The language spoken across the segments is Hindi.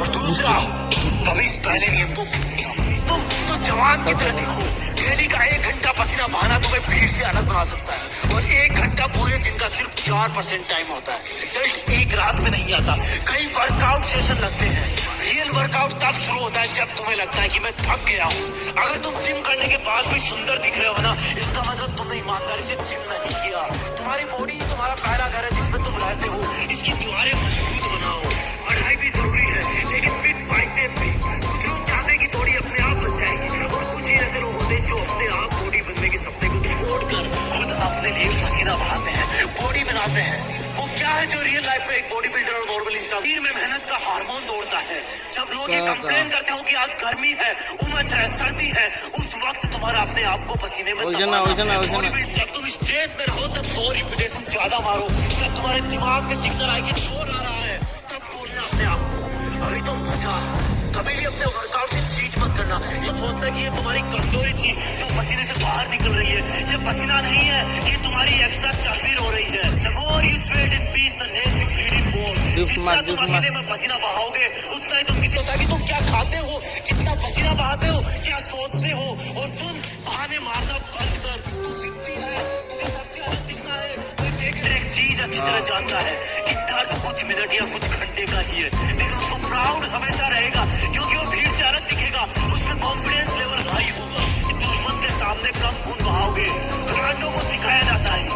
और दूसरा, कभी इस पहले नियम को भूलना। तुम तो जवान की तरह दिखो। डेली का 1 घंटा पसीना बहाना तुम्हें भीड़ से अलग बना सकता है, और 1 घंटा पूरे दिन का सिर्फ 4% टाइम होता है। रिजल्ट एक रात में नहीं आता, कई वर्कआउट सेशन लगते हैं। रियल वर्कआउट तब शुरू होता है जब तुम्हें लगता है कि मैं थक गया हूँ। अगर तुम जिम करने के बाद भी सुंदर दिख रहे हो ना, इसका मतलब तुमने ईमानदारी से जिम नहीं किया। तुम्हारी बॉडी ही तुम्हारा पहला घर है जिसमें तुम रहते हो। इसकी दीवारें मजबूत बनाओ। पढ़ाई भी जरूरी है, लेकिन बिन बाइसेप भी। कुछ लोग चाहते हैं कि बॉडी अपने आप बन जाएगी, और कुछ ही ऐसे लोग होते हैं जो अपने आप बॉडी बनने के सपने को छोड़कर खुद अपने लिए पसीना बहाते हैं, बॉडी बनाते हैं। वो क्या है जो रियल लाइफ में एक बॉडी बिल्डर और नॉर्मल इंसान शरीर में मेहनत का हार्मोन दौड़ता है। जब लोग ये कंप्लेन करते हो कि आज गर्मी है, उमस है, सर्दी है, उस वक्त तुम्हारा अपने आप को पसीने में जब तुम स्ट्रेस में रहो तब 2 रिपीटेशन ज्यादा मारो। जब तुम्हारे दिमाग से सिग्नल आए कि जोर आ रहा है, तब बोलना अपने आप को अभी तो मजा। कभी भी अपने वर्कआउट से चीट मत करना। ये सोचना कि ये तुम्हारी कमजोरी थी जो पसीने से बाहर निकल रही है। ये पसीना नहीं है, ये तुम्हारी एक्स्ट्रा चर्बी हो रही है। The more you sweat in peace, the less you bleed in war. जितना तुम अकेले में पसीना बहाओगे, उतना ही तुम किसी होता कि तुम क्या खाते हो, कितना पसीना बहाते हो, क्या सोचते हो। और सुन, बहाने मारना बंद कर। तू जिद्दी है, तुझे सबसे अलग दिखना है। कोई देख एक चीज अच्छी तरह जानता है कि दर्द कुछ मिनट या कुछ घंटे का ही है, लेकिन उसको प्राउड हमेशा रहेगा, क्योंकि वो भीड़ से अलग दिखेगा। उसका कॉन्फिडेंस लेवल हाई होगा। दुश्मन के सामने कम खून बहाओगे। कमांडो को सिखाया जाता है,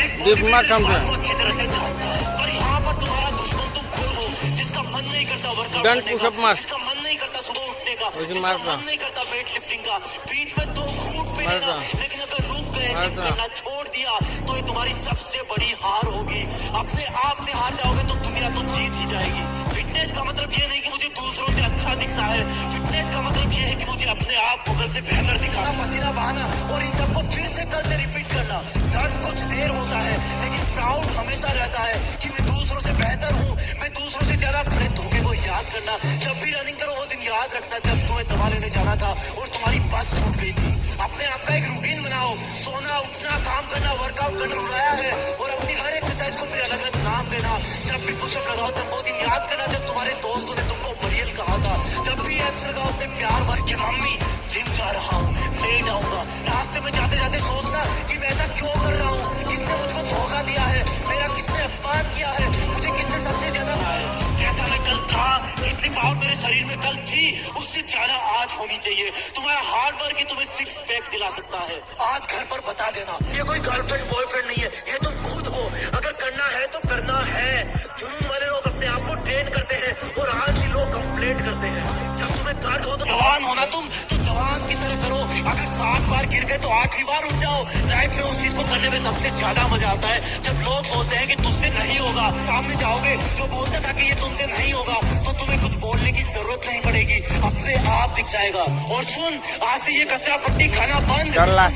एक बॉडीबिल्डर को अच्छी तरह से जानता है। पर यहाँ पर तुम्हारा दुश्मन तुम खुद हो, जिसका मन नहीं करता वर्कआउट करने का, जिसका मन नहीं करता सुबह उठने का, जिसका मन नहीं करता वेट लिफ्टिंग का। बीच में 2 घूंट पी लेना, लेकिन अगर रुक गए, जिम करना छोड़ दिया, तो ये तुम्हारी सबसे बड़ी हार होगी। अपने आप से हार जाओगे तो दुनिया तो जीत ही जाएगी। फिटनेस का मतलब ये नहीं कि मुझे दूसरों से अच्छा दिखता है। फिटनेस का मतलब ये है कि मुझे अपने आप को कल से बेहतर दिखाना, पसीना बहाना, और इन सबको फिर से कल से रिपीट करना। दर्द कुछ देर होता है, लेकिन प्राउड हमेशा रहता है कि मैं दूसरों से बेहतर हूँ, मैं दूसरों से ज्यादा फ्रेंड होके वो याद करना। जब भी रनिंग करो वो दिन याद रखना जब तुम्हें दवा लेने जाना था और तुम्हारी बस छूट गई थी। अपने आप का एक रूटीन बनाओ। सोना, उठना, काम करना, वर्कआउट करना रुलाया है, और अपनी हर एक्सरसाइज को फिर अलग अलग नाम देना। जब भी पुशअप लगाओ तब वो दिन याद करना जब तुम्हारे दोस्तों ने तुमको मरियल कहा था। जब भी एप्स लगाओ तब प्यार भर के मम्मी जिम जा रहा हूँ, लेट आऊंगा। रास्ते में जाते जाते सोचना कि मैं ऐसा क्यों कर रहा हूँ, किसने मुझको धोखा दिया है, मेरा किसने अपमान किया है, मुझे किसने सबसे ज्यादा है। जैसा मैं कल था, जितनी पावर मेरे शरीर में कल थी, उससे ज्यादा आज होनी चाहिए। तुम्हारा हार्ड वर्क ही तुम्हें 6 पैक दिला सकता है। आज घर पर बता देना, ये कोई गर्लफ्रेंड बॉयफ्रेंड नहीं है, ये तुम खुद हो। अगर करना है तो करना है। जुनून वाले लोग अपने आप को ट्रेन करते हैं, और आलसी लोग कंप्लेंट करते हैं। जब तुम्हें दर्द हो तो जवान होना तुम तो जवान की तरह करो। अगर 7 बार गिर गए तो 8वीं बार उठ जाओ। लाइफ में उस चीज को करने में सबसे ज्यादा मजा आता है जब लोग बोलते हैं कि तुझसे नहीं होगा। सामने जाओगे, जो बोलता था कि ये तुमसे नहीं होगा, तो तुम्हें कुछ बोलने की जरूरत नहीं पड़ेगी, अपने आप दिख जाएगा। और सुन, आज से ये कचरा पट्टी खाना बंद।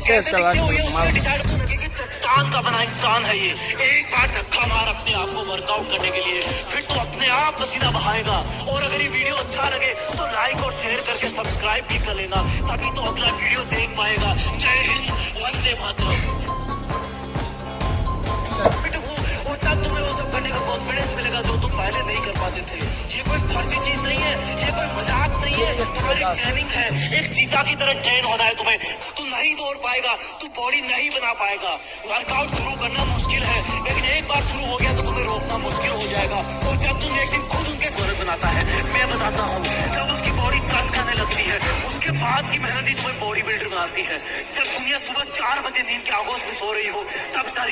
कैसे दिखते हो ये उससे डिसाइड तो लगे कि चट्टान का बना इंसान है ये। एक बार धक्का मार अपने आप को वर्कआउट करने के लिए, फिर तो अपने आप पसीना बहाएगा। और अगर ये वीडियो अच्छा लगे तो लाइक और शेयर करके सब्सक्राइब भी कर लेना, तभी तो अगला वीडियो देख पाएगा। जय हिंद, वंदे मातरम। और तब तुम्हें वो सब करने का कॉन्फिडेंस मिलेगा जो तुम पहले नहीं कर पाते थे। ये कोई फर्जी चीज नहीं है, ये कोई मजाक नहीं है, तुम्हारी ट्रेनिंग है। एक चीता की तरह ट्रेन होना है तुम्हें। तू नहीं दौड़ पाएगा, तू बॉडी नहीं बना पाएगा। वर्कआउट शुरू करना मुश्किल है, लेकिन एक बार शुरू हो गया तो तुम्हें रोकना मुश्किल हो जाएगा। और जब तुम एक दिन खुद उनके स्कोर बनाता है, मैं बताता हूँ, जब उसकी बॉडी दर्द करने लगती है, उसके बाद की मेहनत ही तुम्हें बॉडी बिल्डर बनाती है। जब दुनिया सुबह 4 बजे नींद के आगोश में सो रही हो, तब सारी